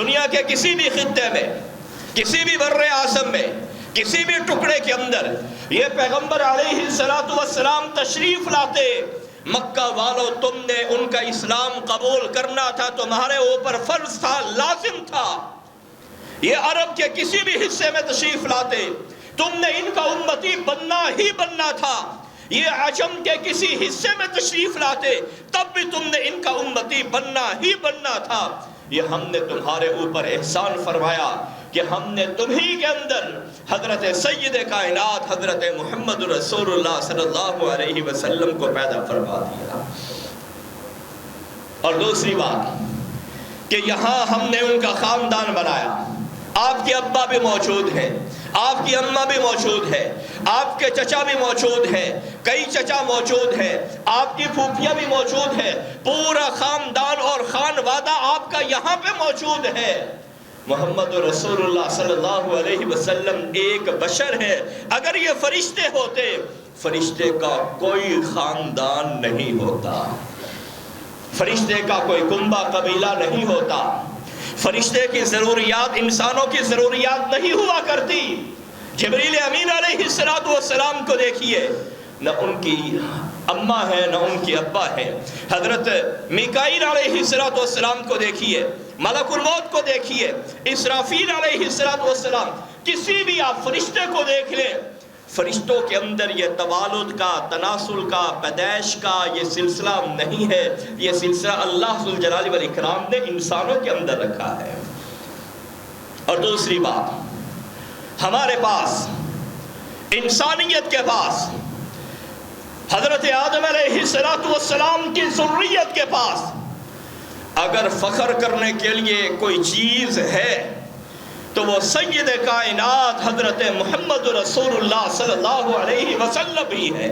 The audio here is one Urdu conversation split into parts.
دنیا کے کسی بھی خطے میں، کسی بھی بر اعظم میں، کسی بھی ٹکڑے کے اندر یہ پیغمبر علیہ السلام تشریف لاتے، مکہ والو تم نے ان کا اسلام قبول کرنا تھا، تمہارے اوپر فرض تھا، لازم تھا۔ یہ عرب کے کسی بھی حصے میں تشریف لاتے، تم نے ان کا امتی بننا ہی بننا تھا۔ یہ عجم کے کسی حصے میں تشریف لاتے، تب بھی تم نے ان کا امتی بننا ہی بننا تھا۔ یہ ہم نے تمہارے اوپر احسان فرمایا کہ ہم نے تمہیں کے اندر حضرت سید کائنات حضرت محمد رسول اللہ صلی اللہ علیہ وسلم کو پیدا فرما دیا۔ اور دوسری بات کہ یہاں ہم نے ان کا خاندان بنایا، آپ کے ابا بھی موجود ہیں، آپ کی اماں بھی موجود ہے، آپ کے چچا بھی موجود ہے، کئی چچا موجود ہے، آپ کی پھوپھیاں بھی موجود ہے، پورا خاندان اور خانوادہ آپ کا یہاں پہ موجود ہے۔ محمد رسول اللہ صلی اللہ علیہ وسلم ایک بشر ہے۔ اگر یہ فرشتے ہوتے، فرشتے کا کوئی خاندان نہیں ہوتا، فرشتے کا کوئی کنبہ قبیلہ نہیں ہوتا، فرشتے کی ضروریات انسانوں کی ضروریات نہیں ہوا کرتی۔ جبریل امین علیہ السلام کو دیکھیے، نہ ان کی اماں ہے نہ ان کی ابا ہے۔ حضرت میکائیل علیہ السلام کو دیکھیے، ملک الموت کو دیکھیے، اسرافیل علیہ السلام، کسی بھی آپ فرشتے کو دیکھ لیں، فرشتوں کے اندر یہ توالد کا، تناسل کا، پیدائش کا یہ سلسلہ نہیں ہے، یہ سلسلہ اللہ ذو الجلال والاکرام نے انسانوں کے اندر رکھا ہے۔ اور دوسری بات، ہمارے پاس، انسانیت کے پاس، حضرت آدم علیہ السلام کی ذریت کے پاس اگر فخر کرنے کے لیے کوئی چیز ہے تو وہ سید کائنات حضرت محمد رسول اللہ صلی اللہ علیہ وسلم ہی ہے۔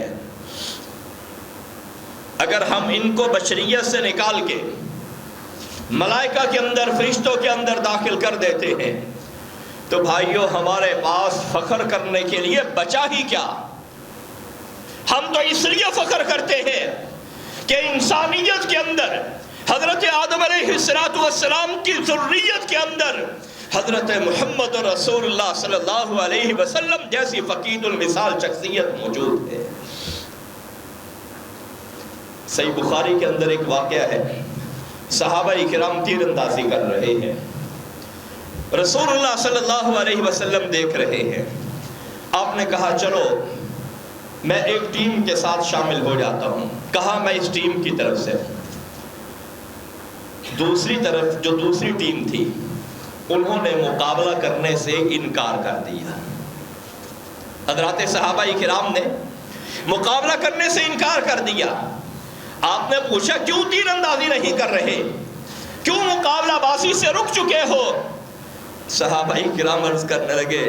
اگر ہم ان کو بشریت سے نکال کے ملائکہ کے اندر، فرشتوں کے اندر داخل کر دیتے ہیں تو بھائیو ہمارے پاس فخر کرنے کے لیے بچا ہی کیا؟ ہم تو اس لیے فخر کرتے ہیں کہ انسانیت کے اندر حضرت آدم علیہ السلام کی ذریت کے اندر حضرت محمد رسول اللہ صلی اللہ علیہ وسلم جیسی فقید المثال شخصیت موجود ہے۔ صحیح بخاری کے اندر ایک واقعہ ہے، صحابہ کرام تیر اندازی کر رہے ہیں، رسول اللہ صلی اللہ علیہ وسلم دیکھ رہے ہیں۔ آپ نے کہا چلو میں ایک ٹیم کے ساتھ شامل ہو جاتا ہوں۔ کہا میں اس ٹیم کی طرف سے۔ دوسری طرف جو دوسری ٹیم تھی انہوں نے مقابلہ کرنے سے انکار کر دیا۔ حضرات صحابہ کرام نے مقابلہ کرنے سے انکار کر دیا۔ آپ نے پوچھا کیوں تیر اندازی نہیں کر رہے، کیوں مقابلہ بازی سے رک چکے ہو؟ صحابہ کرام عرض کرنے لگے،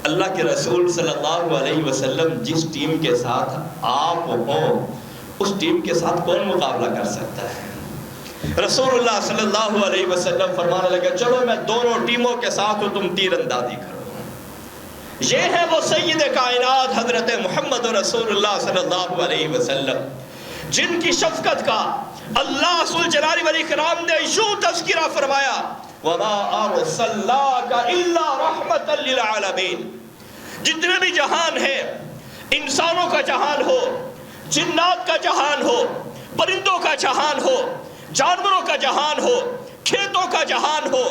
اللہ کے رسول صلی اللہ علیہ وسلم جس ٹیم کے ساتھ آپ ہوں اس ٹیم کے ساتھ کون مقابلہ کر سکتا ہے؟ رسول اللہ صلی اللہ علیہ وسلم فرمانے لگے چلو میں دونوں ٹیموں کے ساتھ ہوں، تم تیر اندازی کرو۔ یہ ہے وہ سید کائنات حضرت محمد رسول اللہ صلی اللہ علیہ وسلم جن کی شفقت کا اللہ ذو الجلال والاکرام نے یوں تذکرہ فرمایا، وَمَا أَرْسَلْنَاكَ إِلَّا رَحْمَةً لِلْعَالَمِينَ۔ جتنے بھی جہان ہے، انسانوں کا جہان ہو، جنات کا جہان ہو، پرندوں کا جہان ہو، جانوروں کا جہان ہو، کھیتوں کا جہان ہو،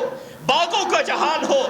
باغوں کا جہان ہو،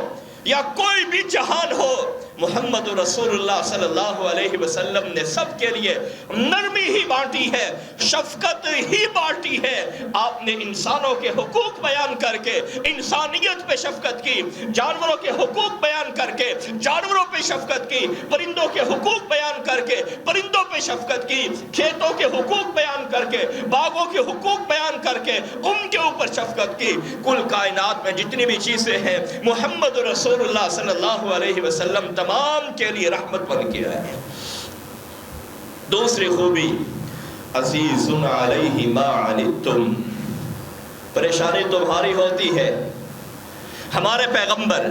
یا کوئی بھی جہان ہو، محمد رسول اللہ صلی اللہ علیہ وسلم نے سب کے لیے نرمی ہی بانٹی ہے، شفقت ہی بانٹی ہے۔ آپ نے انسانوں کے حقوق بیان کر کے انسانیت پہ شفقت کی، جانوروں کے حقوق بیان کر کے جانوروں پہ شفقت کی، پرندوں کے حقوق بیان کر کے پرندوں پہ شفقت کی، کھیتوں کے حقوق بیان کر کے باغوں کے حقوق بیان کر کے ان کے اوپر شفقت کی۔ کل کائنات میں جتنی بھی چیزیں ہیں محمد رسول اللہ صلی اللہ علیہ وسلم تمام کے لیے رحمت بن کے آئے۔ دوسری خوبی، عزیز علیہ ما عنتم، پریشانی تمہاری ہوتی ہے، ہمارے پیغمبر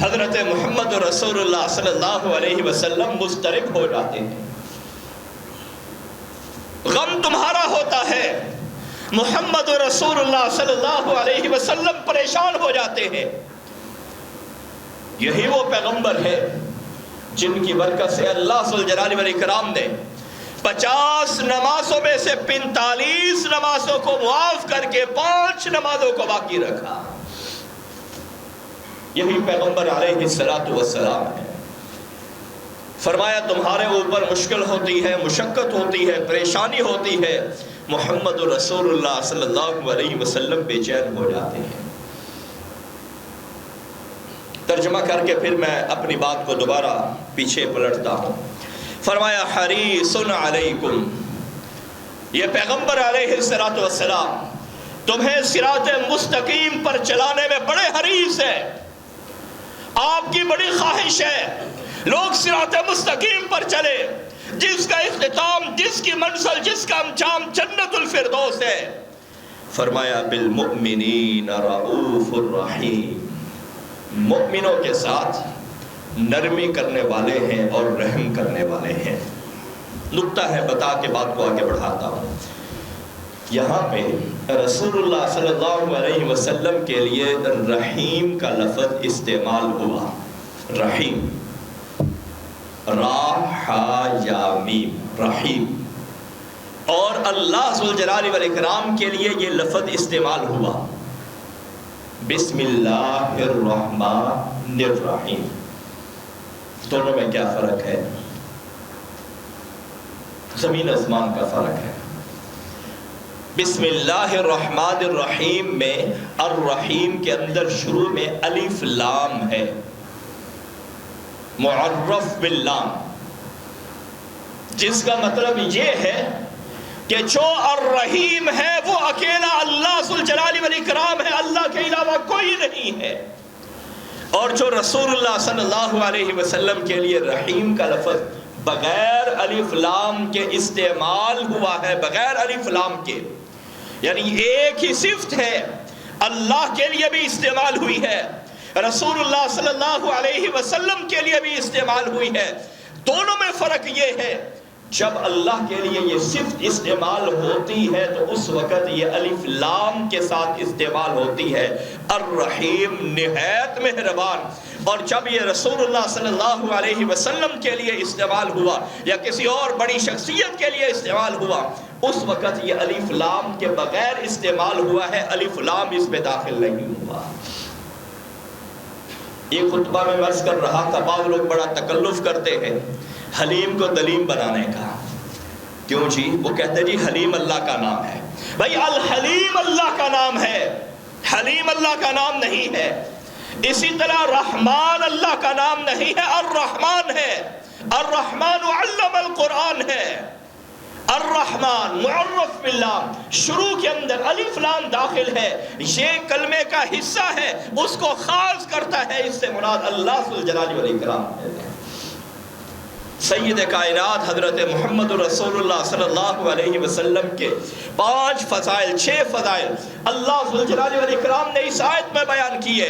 حضرت محمد رسول اللہ صلی اللہ علیہ وسلم مضطرب ہو جاتے ہیں، غم تمہارا ہوتا ہے، محمد رسول اللہ صلی اللہ علیہ وسلم پریشان ہو جاتے ہیں۔ یہی وہ پیغمبر ہے جن کی برکت سے اللہ ذوالجلال والاکرام نے 50 نمازوں میں سے 45 نمازوں کو معاف کر کے 5 نمازوں کو باقی رکھا. یہی پیغمبر علیہ السلام ہے. فرمایا تمہارے اوپر مشکل ہوتی ہے، مشقت ہوتی ہے، پریشانی ہوتی ہے، محمد رسول اللہ صلی اللہ علیہ وسلم بے چین ہو جاتے ہیں. ترجمہ کر کے پھر میں اپنی بات کو دوبارہ پیچھے پلٹتا ہوں. فرمایا حریص علیکم، یہ پیغمبر علیہ السلام تمہیں صراط مستقیم پر چلانے میں بڑے حریص ہے. آپ کی بڑی خواہش ہے لوگ صراط مستقیم پر چلے، جس کا اختتام، جس کی منزل، جس کا انجام جنت الفردوس ہے. فرمایا بالمؤمنین رؤوف الرحیم، مؤمنوں کے ساتھ نرمی کرنے والے ہیں اور رحم کرنے والے ہیں. نقطہ ہے، بتا کے بات کو آگے بڑھاتا ہوں. یہاں پہ رسول اللہ صلی اللہ علیہ وسلم کے لیے رحیم کا لفظ استعمال ہوا. رحیم، را حا یا میم، رحیم. اور اللہ ذوالجلال والاکرام کے لیے یہ لفظ استعمال ہوا بسم اللہ الرحمن الرحیم. دونوں میں کیا فرق ہے؟ زمین آسمان کا فرق ہے. بسم اللہ الرحمن الرحیم میں الرحیم کے اندر شروع میں الف لام ہے، معرف باللام، جس کا مطلب یہ ہے کہ جو الرحیم ہے وہ اکیلا اللہ ذوالجلال والاکرام ہے، اللہ کے علاوہ کوئی نہیں ہے. اور جو رسول اللہ صلی اللہ علیہ وسلم کے لیے رحیم کا لفظ بغیر الف لام کے استعمال ہوا ہے، بغیر الف لام کے، یعنی ایک ہی صفت ہے، اللہ کے لیے بھی استعمال ہوئی ہے، رسول اللہ صلی اللہ علیہ وسلم کے لیے بھی استعمال ہوئی ہے. دونوں میں فرق یہ ہے، جب اللہ کے لیے یہ صفت استعمال ہوتی ہے تو اس وقت یہ الف لام کے ساتھ استعمال ہوتی ہے، الرحیم نہایت مہربان. اور جب یہ رسول اللہ صلی اللہ علیہ وسلم کے لیے استعمال ہوا یا کسی اور بڑی شخصیت کے لیے استعمال ہوا، اس وقت یہ الف لام کے بغیر استعمال ہوا ہے، الف لام اس میں داخل نہیں ہوا. یہ خطبہ میں عرض کر رہا تھا، بعض لوگ بڑا تکلف کرتے ہیں حلیم کو دلیم بنانے کا. کیوں جی؟ وہ کہتے ہیں جی حلیم اللہ کا نام ہے. بھائی الحلیم اللہ کا نام ہے، حلیم اللہ کا نام نہیں ہے. اسی طرح رحمان اللہ کا نام نہیں ہے، الرحمن ہے. الرحمن علم القرآن ہے. الرحمن معرف باللام، شروع کے اندر الف لام داخل ہے، یہ کلمے کا حصہ ہے، اس کو خاص کرتا ہے. اس سے مراد اللہ ذوالجلال والاکرام ہے. سید کائنات حضرت محمد رسول اللہ صلی اللہ علیہ وسلم کے 5 فضائل، 6 فضائل اللہ ذوالجلال والاکرام نے اس آیت میں بیان کیے.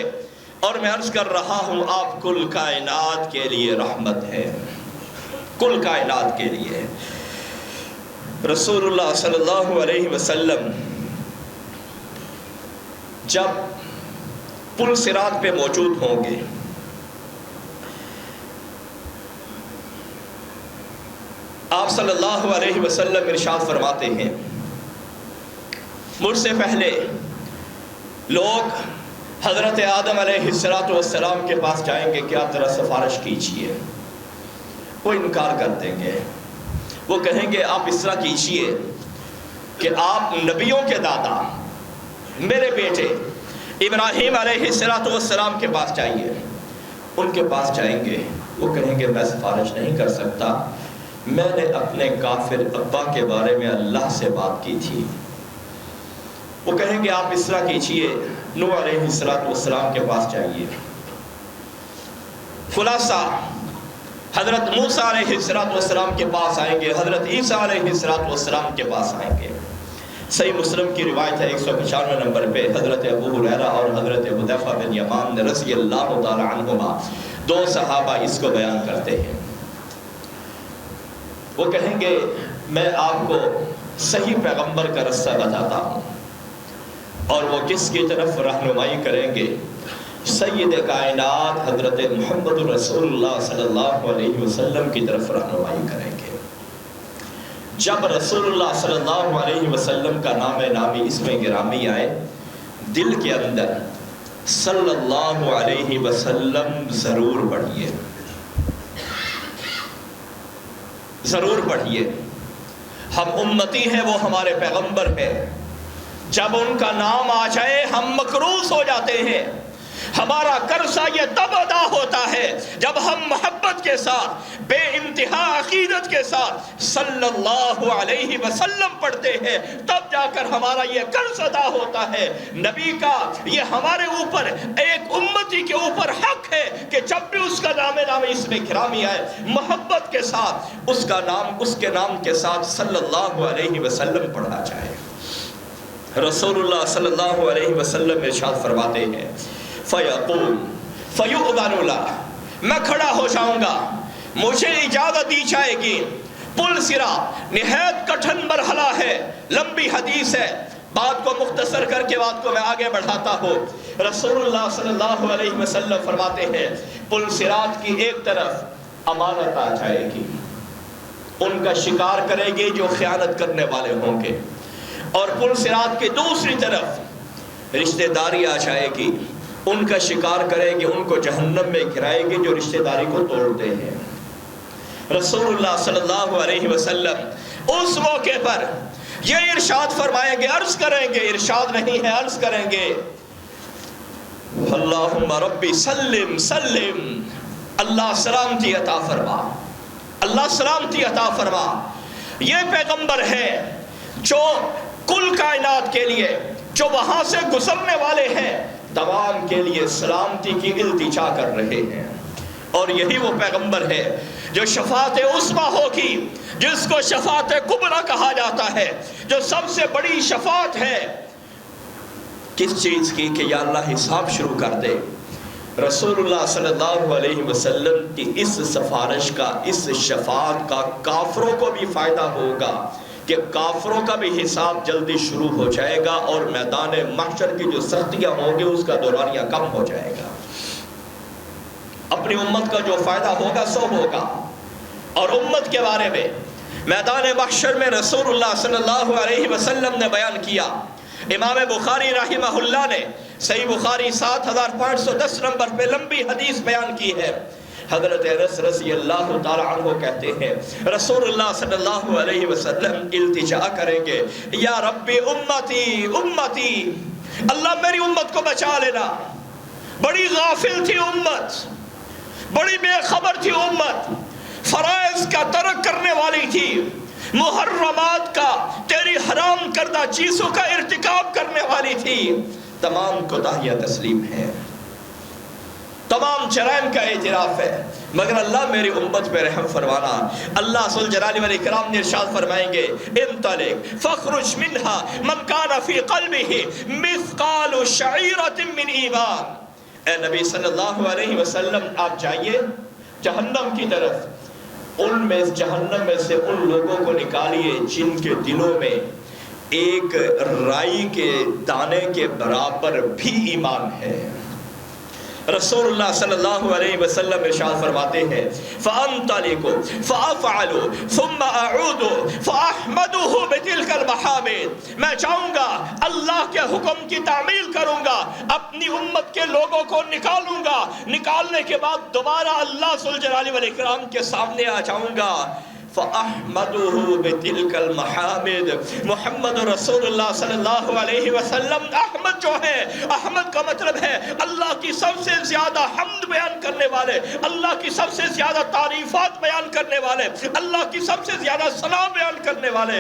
اور میں عرض کر رہا ہوں آپ کل کائنات کے لیے رحمت ہے، کل کائنات کے لیے. رسول اللہ صلی اللہ علیہ وسلم جب پل صراط پہ موجود ہوں گے، آپ صلی اللہ علیہ وسلم ارشاد فرماتے ہیں مجھ سے پہلے لوگ حضرت آدم علیہ السلام کے پاس جائیں گے کہ آپ ذرا سفارش کیجئے. وہ انکار کر دیں گے، وہ کہیں گے آپ اس طرح کیجئے کہ آپ نبیوں کے دادا میرے بیٹے ابراہیم علیہ السلام کے پاس جائیے. ان کے پاس جائیں گے، وہ کہیں گے میں سفارش نہیں کر سکتا، میں نے اپنے کافر ابا کے بارے میں اللہ سے بات کی تھی. وہ کہیں گے آپ اس طرح کیجئے، نوح علیہ السلام کے پاس جائیے. خلاصہ حضرت موسیٰ علیہ السلام کے پاس آئیں گے، حضرت عیسیٰ علیہ السلام کے پاس آئیں گے. صحیح مسلم کی روایت ہے 195 نمبر پہ، حضرت ابو ہریرہ اور حضرت حذیفہ بن یمان رضی اللہ تعالی عنہما 2 صحابہ اس کو بیان کرتے ہیں. وہ کہیں گے میں آپ کو صحیح پیغمبر کا رستہ بتاتا ہوں، اور وہ کس کی طرف رہنمائی کریں گے؟ سید کائنات حضرت محمد رسول اللہ صلی اللہ علیہ وسلم کی طرف رہنمائی کریں گے۔ جب رسول اللہ صلی اللہ علیہ وسلم کا نام نامی اسم گرامی آئے، دل کے اندر صلی اللہ علیہ وسلم ضرور پڑھیے، ضرور پڑھیے۔ ہم امتی ہیں، وہ ہمارے پیغمبر ہیں، جب ان کا نام آ جائے ہم مکروس ہو جاتے ہیں۔ ہمارا قرضہ یہ تب ادا ہوتا ہے جب ہم محبت کے ساتھ، بے انتہا عقیدت کے ساتھ صلی اللہ علیہ وسلم پڑھتے ہیں، تب جا کر ہمارا یہ قرض ادا ہوتا ہے۔ نبی کا یہ ہمارے اوپر، ایک امتی کے اوپر حق ہے کہ جب بھی اس کا نام اس میں گرامی آئے، محبت کے ساتھ اس کا نام، اس کے نام کے ساتھ صلی اللہ علیہ وسلم پڑھا جائے۔ رسول اللہ صلی اللہ علیہ وسلم ارشاد فرماتے ہیں، فَيَقُولُ فَيُؤْذَنُ لَهُ، میں کھڑا ہو جاؤں گا، مجھے اجازت دی جائے گی۔ پل صراط نہایت کٹھن مرحلہ ہے، لمبی حدیث ہے، بات کو مختصر کر کے بات کو میں آگے بڑھاتا ہوں۔ رسول اللہ صلی اللہ علیہ وسلم فرماتے ہیں، پل صراط کی ایک طرف امانت آ جائے گی، ان کا شکار کرے گی جو خیانت کرنے والے ہوں گے، اور پل صراط کی دوسری طرف رشتہ داری آ جائے گی، ان کا شکار کرے گی، ان کو جہنم میں گرائے گی جو رشتہ داری کو توڑتے ہیں۔ رسول اللہ صلی اللہ علیہ وسلم اس موقع پر یہ ارشاد فرمائیں گے، عرض کریں گے، ارشاد نہیں ہے، عرض کریں گے، اللہم ربی سلم سلم، اللہ سلامتی عطا فرما، اللہ سلامتی عطا فرما۔ یہ پیغمبر ہے جو کل کائنات کے لیے، جو وہاں سے گزرنے والے ہیں، تمام کے لیے سلامتی کی التجا کر رہے ہیں، اور یہی وہ پیغمبر ہے جو شفاعت عظمیٰ ہوگی، جس کو شفاعت کبریٰ کہا جاتا ہے، جو سب سے بڑی شفاعت ہے۔ کس چیز کی؟ کہ یا اللہ حساب شروع کر دے۔ رسول اللہ صلی اللہ علیہ وسلم کی اس سفارش کا، اس شفاعت کا کافروں کو بھی فائدہ ہوگا کہ کافروں کا بھی حساب جلدی شروع ہو جائے گا، اور میدان محشر کی جو سختیاں ہوں گی اس کا دورانیہ کم ہو جائے گا۔ اپنی امت کا جو فائدہ ہوگا سو ہوگا۔ اور امت کے بارے میں میدان محشر میں رسول اللہ صلی اللہ علیہ وسلم نے بیان کیا۔ امام بخاری رحمہ اللہ نے صحیح بخاری 7510 نمبر پہ لمبی حدیث بیان کی ہے۔ حضرت انس رضی اللہ تعالی عنہ کہتے ہیں، رسول اللہ صلی اللہ علیہ وسلم التجا کریں گے، یا ربی امتی امتی، اللہ میری امت کو بچا لینا، بڑی غافل تھی امت، بڑی بے خبر تھی امت، فرائض کا ترک کرنے والی تھی، محرمات کا، تیری حرام کردہ چیزوں کا ارتکاب کرنے والی تھی، تمام کوتاہیاں تسلیم ہیں، تمام جرائم کا اعتراف ہے، مگر اللہ میری امت پہ رحم فرمانا۔ اللہ ذوالجلال والاکرام نے ارشاد فرمائیں گے، انطلق فاخرج منہا من کان فی قلبہ مثقال شعیرۃ من ایمان۔ اے نبی صلی اللہ علیہ وسلم آپ جائیے جہنم کی طرف، ان میں جہنم میں سے ان لوگوں کو نکالیے جن کے دلوں میں ایک رائی کے دانے کے برابر بھی ایمان ہے۔ رسول اللہ صلی اللہ علیہ وسلم ارشاد فرماتے ہیں، فَأَنْطَلِقُ فَأَفْعَلُ ثُمَّ أَعُودُ فَأَحْمَدُهُ بِتِلْكَ الْمَحَامِدِ، میں جاؤں گا، اللہ کے حکم کی تعمیل کروں گا، اپنی امت کے لوگوں کو نکالوں گا، نکالنے کے بعد دوبارہ اللہ ذوالجلال والاکرام کے سامنے آ جاؤں گا، فَأَحْمَدُهُ بِتِلْكَ الْمَحَامِدِ۔ محمد رسول اللہ صلی اللہ علیہ وسلم احمد جو ہے، احمد کا مطلب ہے اللہ کی سب سے زیادہ حمد بیان کرنے والے، اللہ کی سب سے زیادہ تعریفات بیان کرنے والے، اللہ کی سب سے زیادہ ثنا بیان کرنے والے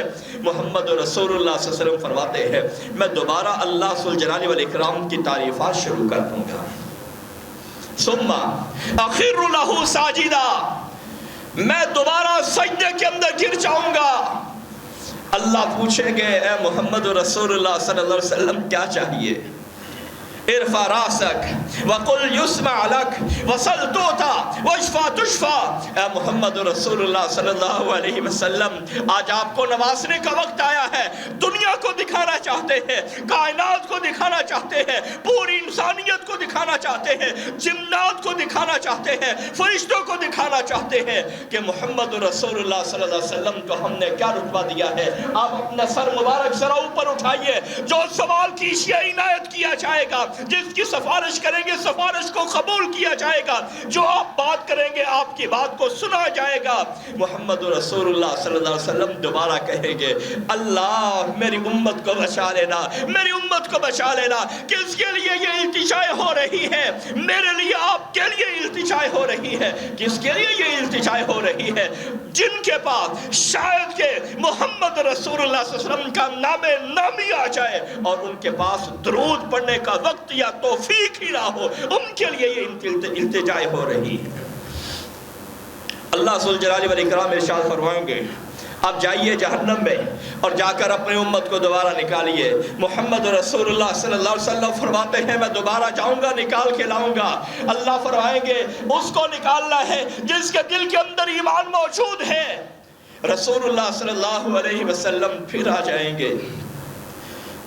محمد رسول اللہ صلی اللہ علیہ وسلم فرماتے ہیں، میں دوبارہ اللہ ذوالجلال والاکرام کی تعریفات شروع کر دوں گا۔ ثم اخر له ساجدا، میں دوبارہ سجدے کے اندر گر جاؤں گا۔ اللہ پوچھیں گے، اے محمد رسول اللہ صلی اللہ علیہ وسلم کیا چاہیے؟ ارفع راسک وقل یسمع لک وسل توتا واشفع تشفع۔ اے محمد رسول اللہ صلی اللہ علیہ وسلم، آج آپ کو نوازنے کا وقت آیا ہے۔ دنیا کو دکھانا چاہتے ہیں، کائنات کو دکھانا چاہتے ہیں، پوری انسانیت کو دکھانا چاہتے ہیں، جنات کو دکھانا چاہتے ہیں، فرشتوں کو دکھانا چاہتے ہیں کہ محمد رسول اللہ صلی اللہ علیہ وسلم کو ہم نے کیا رتبہ دیا ہے۔ آپ اپنا سر مبارک ذرا اوپر اٹھائیے، جو سوال کیجیے عنایت کیا جائے گا، جس کی سفارش کریں گے سفارش کو قبول کیا جائے گا، جو آپ بات کریں گے آپ کی بات کو سنا جائے گا۔ محمد رسول اللہ صلی اللہ علیہ وسلم دوبارہ کہیں گے، اللہ میری امت کو بچا لینا، میری امت کو بچا لینا۔ کس کے لیے یہ التجائے ہو رہی ہے؟ میرے لیے، آپ کے لیے التجائے ہو رہی ہے۔ کس کے لیے یہ التجائے ہو رہی ہے؟ جن کے پاس شاید کہ محمد رسول اللہ صلی اللہ علیہ وسلم کا نام نامی آ جائے اور ان کے پاس درود پڑھنے کا وقت یا توفیق ہی نہ ہو، ان کے لیے یہ التجائے ہو رہی ہے۔ اللہ ذوالجلال والاکرام ارشاد فرمائیں گے، آپ جائیے جہنم میں اور جا کر اپنی امت کو دوبارہ نکالیے۔ محمد رسول اللہ صلی اللہ علیہ وسلم فرماتے ہیں میں دوبارہ جاؤں گا، نکال کے لاؤں گا۔ اللہ فرمائیں گے اس کو نکالنا ہے جس کے دل کے اندر ایمان موجود ہے۔ رسول اللہ صلی اللہ علیہ وسلم پھر آ جائیں گے،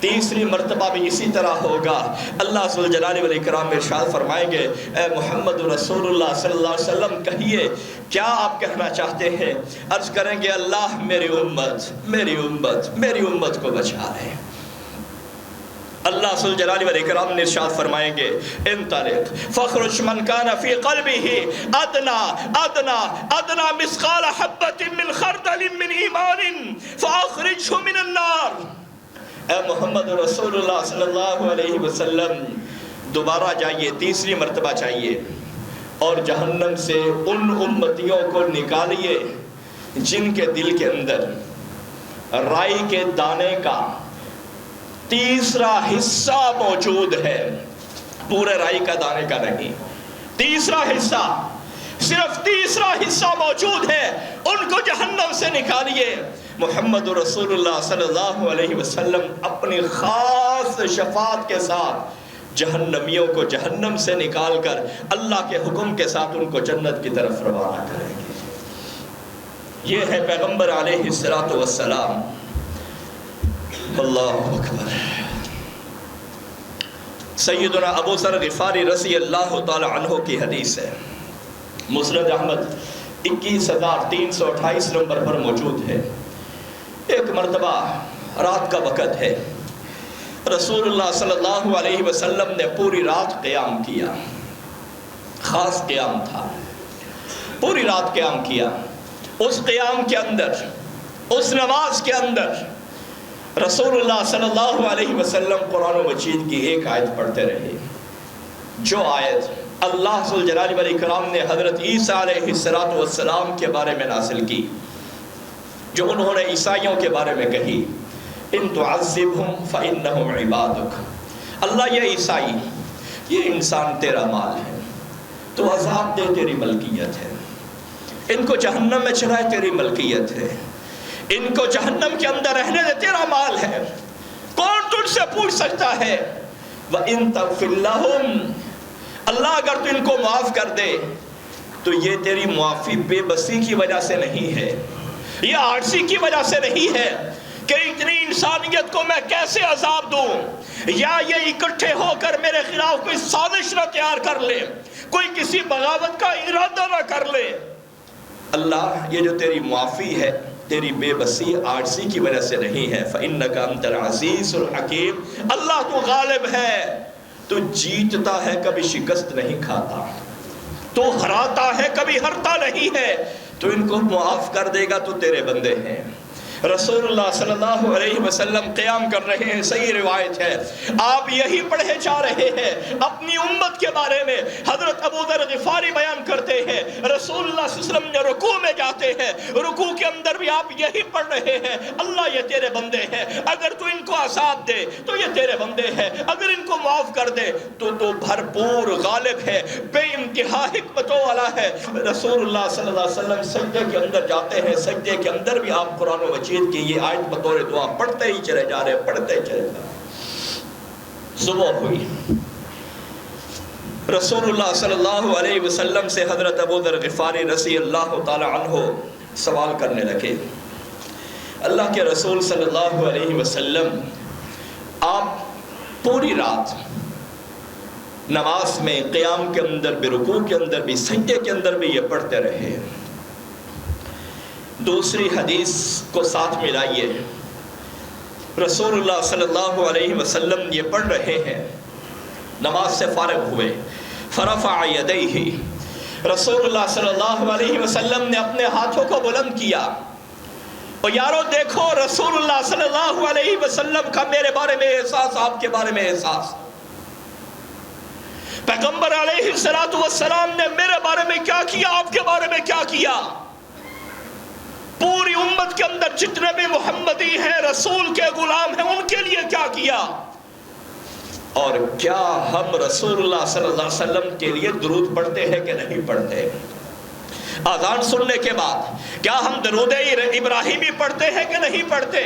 تیسری مرتبہ بھی اسی طرح ہوگا۔ اللہ ذوالجلال والاکرام ارشاد فرمائیں گے، اے محمد رسول اللہ صلی اللہ علیہ وسلم کہیے کیا آپ کہنا چاہتے ہیں؟ عرض کریں گے اللہ میری امت میری امت میری امت کو بچا لے۔ اللہ ذوالجلال والاکرام نے ارشاد فرمائیں گے، انطلق فخرج من کان فی قلبہ ادنا ادنا ادنا مثقال حبۃ من خردل من ایمان فاخرجہ من النار۔ اے محمد رسول اللہ صلی اللہ علیہ وسلم دوبارہ جائیے، تیسری مرتبہ چاہیے اور جہنم سے ان امتیوں کو نکالیے جن کے دل کے اندر رائی کے دانے کا تیسرا حصہ موجود ہے، پورے رائی کا دانے کا نہیں، تیسرا حصہ، صرف تیسرا حصہ موجود ہے، ان کو جہنم سے نکالیے۔ محمد رسول اللہ صلی اللہ علیہ وسلم اپنی خاص شفاعت کے ساتھ جہنمیوں کو جہنم سے نکال کر اللہ کے حکم کے ساتھ ان کو جنت کی طرف روانہ کریں گے۔ یہ ہے پیغمبر علیہ الصلوۃ والسلام۔ اللہ اکبر۔ سیدنا ابو ذر غفاری رضی اللہ تعالی عنہ کی حدیث ہے، مسند احمد 21328 نمبر پر موجود ہے۔ ایک مرتبہ رات کا وقت ہے، رسول اللہ صلی اللہ علیہ وسلم نے پوری رات قیام کیا، خاص قیام تھا، پوری رات قیام کیا۔ اس قیام کے اندر، اس نماز کے اندر رسول اللہ صلی اللہ علیہ وسلم قرآن مجید کی ایک آیت پڑھتے رہے، جو آیت اللہ ذوالجلال والاکرام نے حضرت عیسیٰ علیہ السلام کے بارے میں نازل کی، جو انہوں نے عیسائیوں کے بارے میں کہی، ان تعذبہم فإنہم عبادک۔ اللہ یہ عیسائی، یہ انسان تیرا مال ہے، تو عذاب دے تیری ملکیت ہے، ان کو جہنم میں چڑھائے تیری ملکیت ہے، ان کو جہنم کے اندر رہنے دے تیرا مال ہے، کون تجھ سے پوچھ سکتا ہے؟ وَإِن تَغْفِرْ لَهُمْ، اللہ اگر تو ان کو معاف کر دے تو یہ تیری معافی بے بسی کی وجہ سے نہیں ہے، یہ عاجزی کی وجہ سے نہیں ہے کہ اتنی انسانیت کو میں کیسے عذاب دوں، یا یہ اکٹھے ہو کر میرے خلاف کوئی سازش نہ تیار کر لے، کوئی کسی بغاوت کا ارادہ نہ کر لے۔ اللہ یہ جو تیری معافی ہے تیری بے بسی عاجزی کی وجہ سے نہیں ہے، فَإِنَّكَ أَنْتَ الْعَزِيزُ الْحَكِيمُ، اللہ تو غالب ہے، تو جیتتا ہے کبھی شکست نہیں کھاتا، تو ہراتا ہے کبھی ہرتا نہیں ہے، تو ان کو معاف کر دے گا تو تیرے بندے ہیں۔ رسول اللہ صلی اللہ علیہ وسلم قیام کر رہے ہیں، صحیح روایت ہے، آپ یہی پڑھے جا رہے ہیں اپنی امت کے بارے میں۔ حضرت ابو ذر غفاری بیان کرتے ہیں رسول اللہ صلی اللہ علیہ وسلم نے رکوع میں جاتے ہیں، رکوع کے اندر بھی آپ یہی پڑھ رہے ہیں، اللہ یہ تیرے بندے ہیں، اگر تو ان کو عذاب دے تو یہ تیرے بندے ہیں، اگر ان کو معاف کر دے تو بھرپور غالب ہے، بے انتہا حکمتوں والا ہے۔ رسول اللہ صلی اللہ علیہ وسلم سجدے کے اندر جاتے ہیں، سجدے کے اندر بھی آپ قرآن و مجید کی یہ آیت بطور دعا پڑھتے ہی چلے جا رہے، پڑھتے چلے جا رہے۔ صبح ہوئی، رسول اللہ صلی اللہ علیہ وسلم سے حضرت ابو ذر غفاری رضی اللہ تعالی عنہ سوال کرنے لگے، اللہ کے رسول صلی اللہ علیہ وسلم، آپ پوری رات نماز میں قیام کے اندر بھی، رکوع کے اندر بھی، سجدے کے اندر بھی یہ پڑھتے رہے۔ دوسری حدیث کو ساتھ ملائیے، رسول اللہ صلی اللہ علیہ وسلم یہ پڑھ رہے ہیں، نماز سے فارغ ہوئے، فرفع یدیہ، رسول اللہ صلی اللہ علیہ وسلم نے اپنے ہاتھوں کو بلند کیا، اور یارو دیکھو رسول اللہ صلی اللہ علیہ وسلم کا میرے بارے میں احساس، آپ کے بارے میں احساس۔ پیغمبر علیہ السلام نے میرے بارے میں کیا کیا، آپ کے بارے میں کیا کیا، پوری امت کے اندر جتنے بھی محمدی ہیں، رسول کے غلام ہیں، ان کے لیے کیا کیا، اور کیا ہم رسول اللہ صلی اللہ علیہ وسلم کے لیے درود پڑھتے ہیں کہ نہیں پڑھتے؟ آذان سننے کے بعد کیا ہم درود ابراہیمی پڑھتے ہیں کہ نہیں پڑھتے؟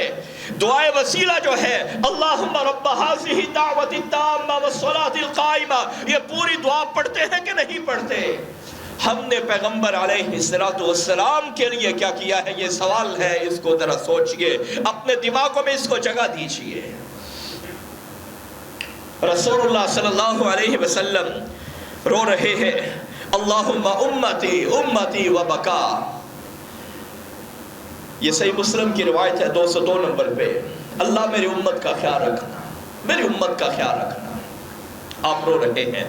دعائے وسیلہ جو ہے، اللہم رب ھذہ الدعوۃ التامہ والصلاۃ القائمہ، یہ پوری دعا پڑھتے ہیں کہ نہیں پڑھتے؟ ہم نے پیغمبر علیہ السلام کے لیے کیا کیا ہے؟ یہ سوال ہے، اس کو ذرا سوچئے، اپنے دماغوں میں اس کو جگہ دیجئے۔ رسول اللہ صلی اللہ علیہ وسلم رو رہے ہیں، اللہم امتی امتی وبکا۔ یہ صحیح مسلم کی روایت ہے 202 نمبر پہ، اللہ میری امت کا خیال رکھنا، میری امت کا خیال رکھنا۔ آپ رو رہے ہیں۔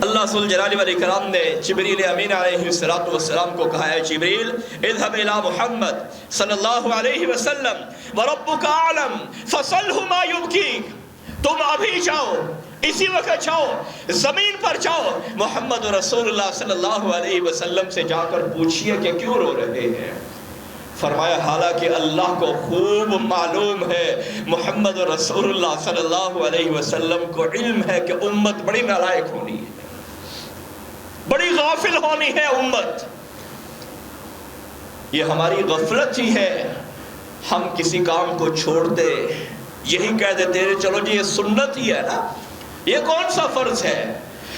اللہ ذوالجلال والاکرام نے جبریل امین علیہ السلام کو کہا ہے، جبریل اذهب الى محمد صلی اللہ علیہ وسلم وربک اعلم فصلہ ما یبکیک، تم ابھی جاؤ، اسی وقت جاؤ، زمین پر جاؤ، محمد رسول اللہ صلی اللہ علیہ وسلم سے جا کر پوچھئے کہ کیوں رو رہے ہیں۔ فرمایا حالانکہ اللہ کو خوب معلوم ہے، محمد رسول اللہ صلی اللہ علیہ وسلم کو علم ہے کہ امت بڑی نالائق ہونی ہے، بڑی غافل ہونی ہے امت۔ یہ ہماری غفلت ہی ہے، ہم کسی کام کو چھوڑتے یہی کہہ دیتے ہیں چلو جی یہ سنت ہی ہے نا، یہ کون سا فرض ہے؟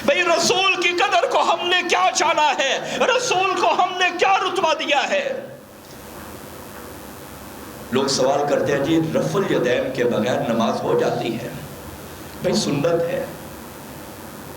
بھئی رسول کی قدر کو ہم نے کیا جانا ہے، رسول کو ہم نے کیا رتبہ دیا ہے؟ لوگ سوال کرتے ہیں جی رفع الیدین کے بغیر نماز ہو جاتی ہے؟ بھئی سنت ہے،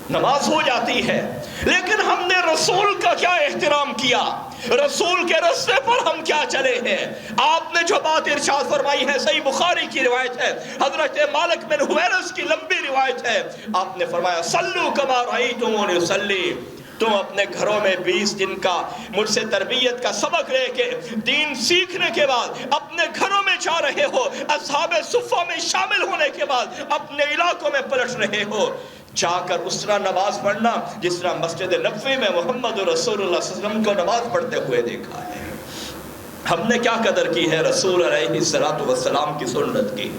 نماز ہو جاتی ہے، لیکن ہم نے رسول کا کیا احترام کیا، رسول کے رستے پر ہم کیا چلے ہیں؟ آپ نے جو بات ارشاد فرمائی ہے، صحیح بخاری کی روایت ہے، حضرت مالک بن حویرث کی لمبی روایت ہے، آپ نے فرمایا صلو کما رأیتمونی اصلی، تم اپنے گھروں میں 20 دن کا مجھ سے تربیت کا سبق لے کے، دین سیکھنے کے بعد اپنے گھروں میں جا رہے ہو، اصحاب صفہ میں شامل ہونے کے بعد اپنے علاقوں میں پلٹ رہے ہو، جا کر اس طرح نماز پڑھنا جس طرح مسجد نبوی میں محمد رسول اللہ صلی اللہ علیہ وسلم کو نماز پڑھتے ہوئے دیکھا ہے۔ ہم نے کیا قدر کی ہے رسول علیہ السلام کی سنت کی؟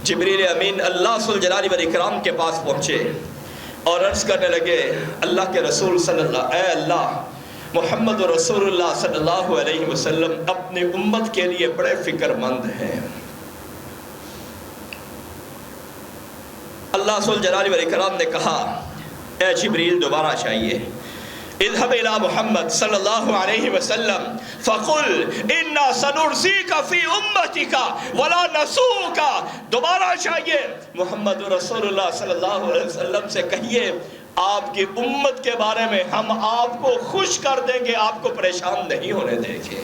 جبریل امین اللہ ذوالجلال والاکرام کے پاس پہنچے اور عرض کرنے لگے، اللہ کے رسول صلی اللہ، اے اللہ، محمد رسول اللہ صلی اللہ علیہ وسلم اپنی امت کے لیے بڑے فکر مند ہیں۔ اللہ ذوالجلال والاکرام نے کہا، اے جبریل دوبارہ چاہیے، اذهب الى محمد صلی اللہ علیہ وسلم فقل انا سنرزیک فی امتک ولا نسوک، دوبارہ چاہیے محمد رسول اللہ صلی اللہ علیہ وسلم سے کہیے آپ کی امت کے بارے میں ہم آپ کو خوش کر دیں گے، آپ کو پریشان نہیں ہونے دیں گے۔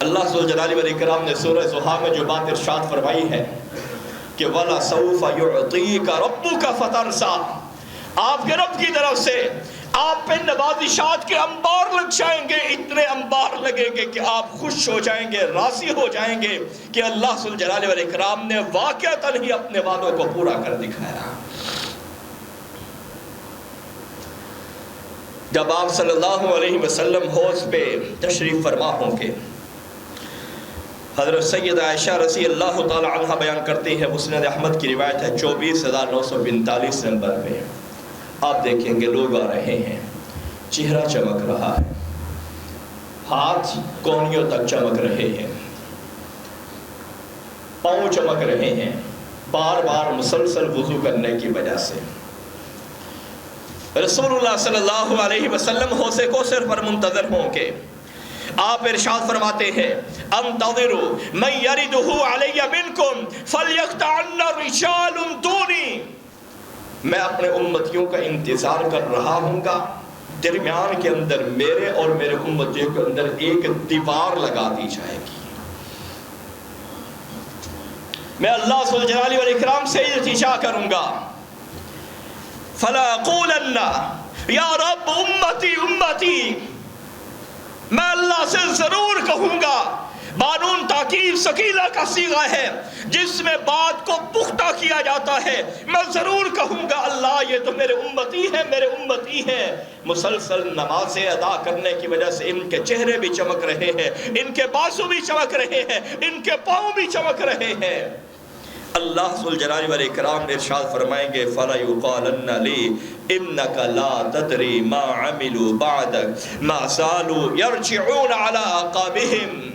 اللہ ذوالجلال والاکرام نے سورہ ضحیٰ میں جو بات ارشاد فرمائی ہے کہ وَلَسَوْفَ يُعْطِيكَ رَبُّكَ فَتَرْضَىٰ، آپ کے رب کی طرف سے آپ پہ نوازشات کے انبار لگ جائیں گے، اتنے انبار لگیں گے کہ آپ خوش ہو جائیں گے، راضی ہو جائیں گے کہ اللہ ذوالجلال والاکرام نے واقعتاً ہی اپنے وعدوں کو پورا کر دکھایا۔ جب آپ صلی اللہ علیہ وسلم حوض پہ تشریف فرما ہوں گے، حضرت سیدہ عائشہ رضی اللہ تعالی عنہ بیان کرتی ہے، مسند احمد کی روایت ہے 24,945 نمبر پہ، آپ دیکھیں گے لوگ آ رہے ہیں، چہرہ چمک رہا ہے، ہاتھ کونیوں تک چمک رہے ہیں، پاؤں چمک رہے ہیں، بار بار مسلسل وضو کرنے کی وجہ سے۔ رسول اللہ صلی اللہ علیہ وسلم حوض کوثر پر منتظر ہوں گے. آپ ارشاد فرماتے ہیں انتظروا من یردہ علی منکم فلیقطعن رجال دونی. میں اپنے امتیوں کا انتظار کر رہا ہوں گا، درمیان کے اندر میرے اور میرے امتیوں کے اندر ایک دیوار لگا دی جائے گی. میں اللہ ذو الجلال والاکرام سے التجا کروں گا، فلا اقولن یا رب امتی امتی. میں اللہ سے ضرور کہوں گا، بانون تاکید ثقیلہ کا صیغہ ہے جس میں بات کو پختہ کیا جاتا ہے. میں ضرور کہوں گا اللہ یہ تو میرے امتی ہے، میرے امتی ہے. مسلسل نمازیں ادا کرنے کی وجہ سے ان کے چہرے بھی چمک رہے ہیں، ان کے بازو بھی چمک رہے ہیں، ان کے پاؤں بھی چمک رہے ہیں. اللہ ذو الجلال والاکرام ارشاد فرمائیں گے فَلَيُقَالَنَّ لِي إِنَّكَ لَا تَدْرِي مَا عَمِلُوا بَعْدَكَ مَا زَالُوا يَرْجِعُونَ عَلَىٰ عَقَابِهِمْ.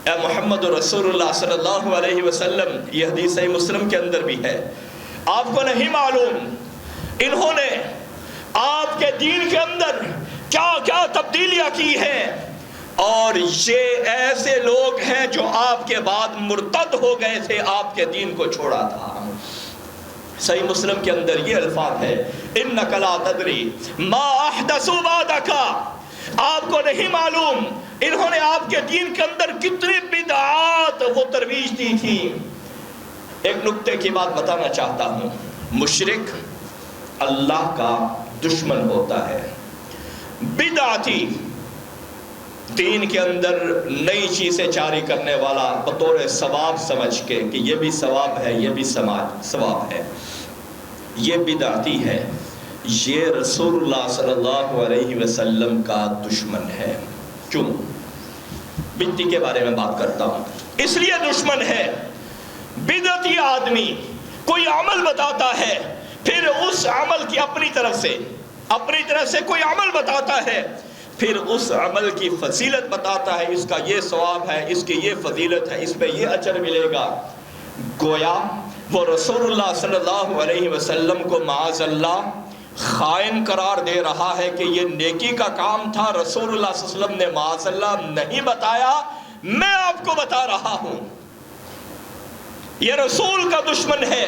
اے محمد رسول اللہ صلی اللہ علیہ وسلم، یہ حدیث صحیح مسلم کے اندر بھی ہے، آپ کو نہیں معلوم انہوں نے آپ کے دین کے اندر کیا کیا تبدیلیاں کی ہیں، اور یہ ایسے لوگ ہیں جو آپ کے بعد مرتد ہو گئے تھے، آپ کے دین کو چھوڑا تھا. صحیح مسلم کے اندر یہ الفاظ ہے اِنَّكَ لَا تَدْرِي مَا أَحْدَثُوا بَعْدَكَ. آپ کو نہیں معلوم انہوں نے آپ کے دین کے اندر کتنی بدعات وہ ترویج دی تھی. ایک نکتے کی بات بتانا چاہتا ہوں، مشرک اللہ کا دشمن ہوتا ہے. بدعتی دین کے اندر نئی چیزیں جاری کرنے والا بطور ثواب سمجھ کے کہ یہ بھی ثواب ہے، یہ بھی ثواب ہے، یہ بدعتی ہے. یہ رسول اللہ صلی اللہ علیہ وسلم کا دشمن ہے. کیوں؟ بدعتی کے بارے میں بات کرتا ہوں. اس لیے دشمن ہے، بدعتی آدمی کوئی عمل بتاتا ہے، پھر اس عمل کی اپنی طرف سے کوئی عمل بتاتا ہے، پھر اس عمل کی فضیلت بتاتا ہے، اس کا یہ ثواب ہے، اس کی یہ فضیلت ہے، اس پہ یہ اجر ملے گا. گویا وہ رسول اللہ صلی اللہ علیہ وسلم کو معاذ اللہ خائن قرار دے رہا ہے کہ یہ نیکی کا کام تھا، رسول اللہ صلی اللہ علیہ وسلم نے معاذ اللہ نہیں بتایا، میں آپ کو بتا رہا ہوں. یہ رسول کا دشمن ہے،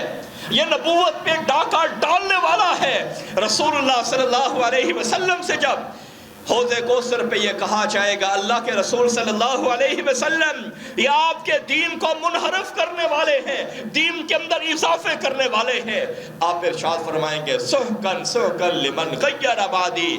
یہ نبوت پہ ڈاکہ ڈالنے والا ہے. رسول اللہ صلی اللہ علیہ وسلم سے جب حوض کوثر پہ یہ کہا جائے گا اللہ کے رسول صلی اللہ علیہ وسلم یہ آپ کے دین کو منحرف کرنے والے ہیں، دین کے اندر اضافے کرنے والے ہیں، آپ ارشاد فرمائیں گے سحقن سحقن لمن غیر بعدی.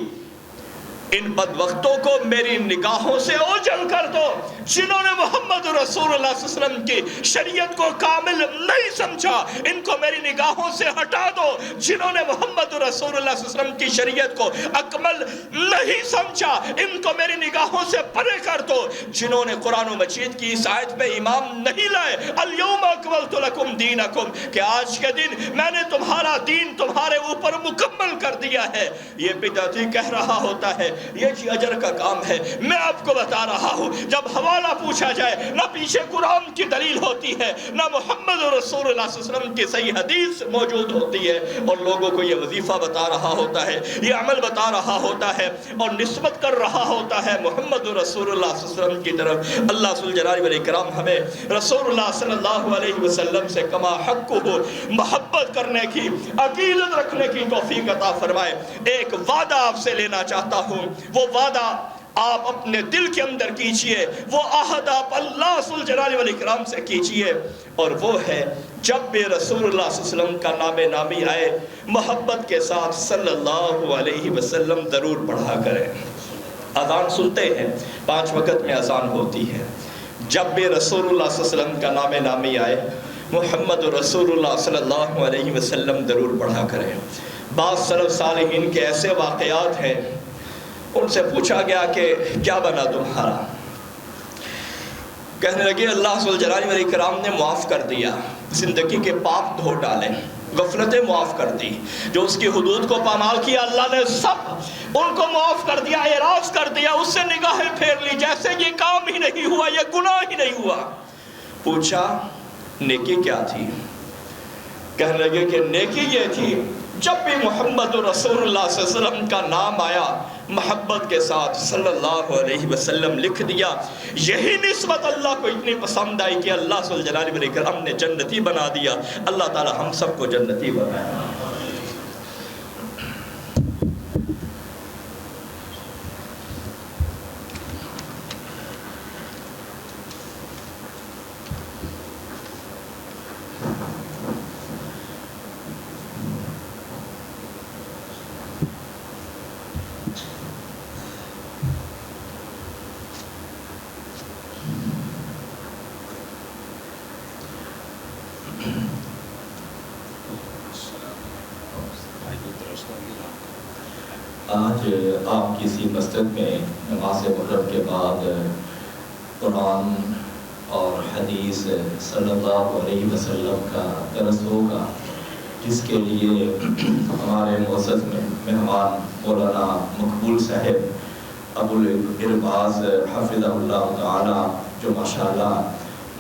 ان بدبختوں کو میری نگاہوں سے اوجھل کر دو جنہوں نے محمد رسول اللہ صلی اللہ علیہ وسلم کی شریعت کو کامل نہیں سمجھا. ان کو میری نگاہوں سے ہٹا دو جنہوں نے محمد رسول اللہ صلی اللہ علیہ وسلم کی شریعت کو اکمل نہیں سمجھا. ان کو میری نگاہوں سے پرے کر دو جنہوں نے قرآن و مجید کی اس آیت پہ ایمان نہیں لائے الیوم اکملت لکم دینکم، کہ آج کے دن میں نے تمہارا دین تمہارے اوپر مکمل کر دیا ہے. یہ بدعتی کہہ رہا ہوتا ہے یہ جی اجر کا کام ہے. میں آپ کو بتا رہا ہوں جب حوالہ پوچھا جائے نہ پیچھے قرآن کی دلیل ہوتی ہے، نہ محمد رسول اللہ صلی اللہ علیہ وسلم کی صحیح حدیث موجود ہوتی ہے، اور لوگوں کو یہ وظیفہ بتا رہا ہوتا ہے، یہ عمل بتا رہا ہوتا ہے، اور نسبت کر رہا ہوتا ہے محمد رسول اللہ صلی اللہ علیہ وسلم کی طرف. اللہ ذو الجلال والاکرام ہمیں رسول اللہ صلی اللہ علیہ وسلم سے کما حق ہو محبت کرنے کی، عقیدت رکھنے کی توفیق عطا فرمائے. ایک وعدہ آپ سے لینا چاہتا ہوں، وہ وعدہ آپ اپنے دل کے اندر کیجئے، وہ عہد آپ اللہ ذو الجلال والاکرام سے کیجئے، اور وہ ہے جب بھی رسول اللہ صلی اللہ علیہ وسلم کا نام نامی آئے محبت کے ساتھ صلی اللہ علیہ وسلم ضرور پڑھا کریں. اذان سنتے ہیں 5 وقت میں اذان ہوتی ہے، جب بھی رسول اللہ صلی اللہ علیہ وسلم کا نام نامی آئے محمد رسول اللہ صلی اللہ علیہ وسلم ضرور پڑھا کریں. بعض سلف صالحین کے ایسے واقعات ہیں، ان سے پوچھا گیا کہ کیا بنا تمہارا؟ کہنے لگے اللہ ذو الجلال والاکرام نے معاف کر دیا، زندگی کے پاپ دھو ڈالے، غفلتیں معاف کر دی، جو اس کی حدود کو پامال کیا اللہ نے سب ان کو معاف کر دیا، اعراض کر دیا، اس سے نگاہیں پھیر لی جیسے یہ کام ہی نہیں ہوا، یہ گناہ ہی نہیں ہوا. پوچھا نیکی کیا تھی؟ کہنے لگے کہ نیکی یہ تھی جب بھی محمد رسول اللہ صلی اللہ علیہ وسلم کا نام آیا محبت کے ساتھ صلی اللہ علیہ وسلم لکھ دیا. یہی نسبت اللہ کو اتنی پسند آئی کہ اللہ ذوالجلال والاکرام نے جنتی بنا دیا. اللہ تعالی ہم سب کو جنتی بنائے. آج آپ کسی مسجد میں نماز مغرب کے بعد قرآن اور حدیث صلی اللہ علیہ وسلم کا درس ہوگا، جس کے لیے ہمارے معزز مہمان مولانا مقبول صاحب ابو الارباز حفظہ اللہ تعالی، جو ماشاءاللہ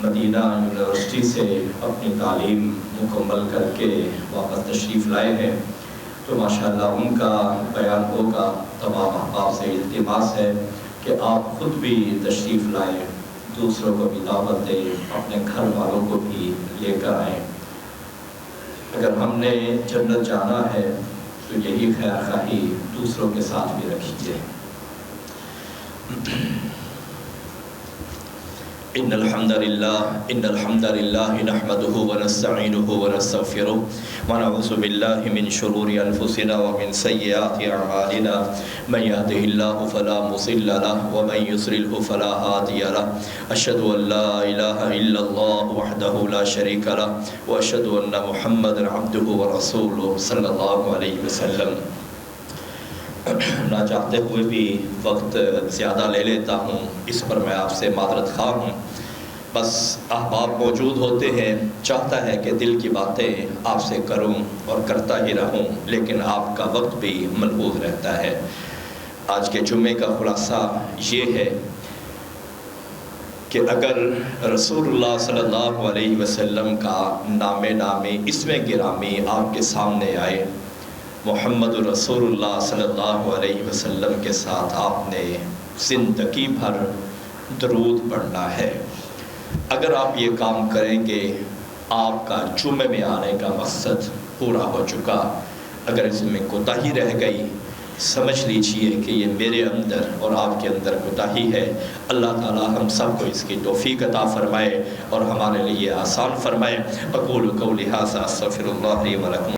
مدینہ یونیورسٹی سے اپنی تعلیم مکمل کر کے واپس تشریف لائے ہیں، تو ماشاءاللہ ان کا بیان ہوگا. تمام احباب سے التماس ہے کہ آپ خود بھی تشریف لائیں، دوسروں کو بھی دعوت دیں، اپنے گھر والوں کو بھی لے کر آئیں. اگر ہم نے جنت جانا ہے تو یہی خیر خواہی دوسروں کے ساتھ بھی رکھیے. ان الحمد للہ نحمده ونستعینه ونستغفره ونعوذ باللہ من شرور انفسنا ومن سیئات اعمالنا من يهده الله فلا مضل له ومن يضلل فلا هادي له. اشهد ان لا اله الا الله وحده لا شريك له واشهد ان محمدا عبده ورسوله صلی اللہ علیہ وسلم. نہ چاہتے ہوئے بھی وقت زیادہ لے لیتا ہوں، اس پر میں آپ سے معذرت خواہ ہوں. بس احباب موجود ہوتے ہیں، چاہتا ہے کہ دل کی باتیں آپ سے کروں اور کرتا ہی رہوں، لیکن آپ کا وقت بھی ملحوظ رہتا ہے. آج کے جمعے کا خلاصہ یہ ہے کہ اگر رسول اللہ صلی اللہ علیہ وسلم کا نام نامی اسم گرامی آپ کے سامنے آئے، محمد رسول اللہ صلی اللہ علیہ وسلم کے ساتھ آپ نے زندگی بھر درود پڑھنا ہے. اگر آپ یہ کام کریں گے آپ کا جمعے میں آنے کا مقصد پورا ہو چکا. اگر اس میں کوتاہی رہ گئی سمجھ لیجئے کہ یہ میرے اندر اور آپ کے اندر کوتاہی ہے. اللہ تعالی ہم سب کو اس کی توفیق عطا فرمائے اور ہمارے لیے آسان فرمائے. اقول قولی ھذا استغفر اللہ لی ولکم.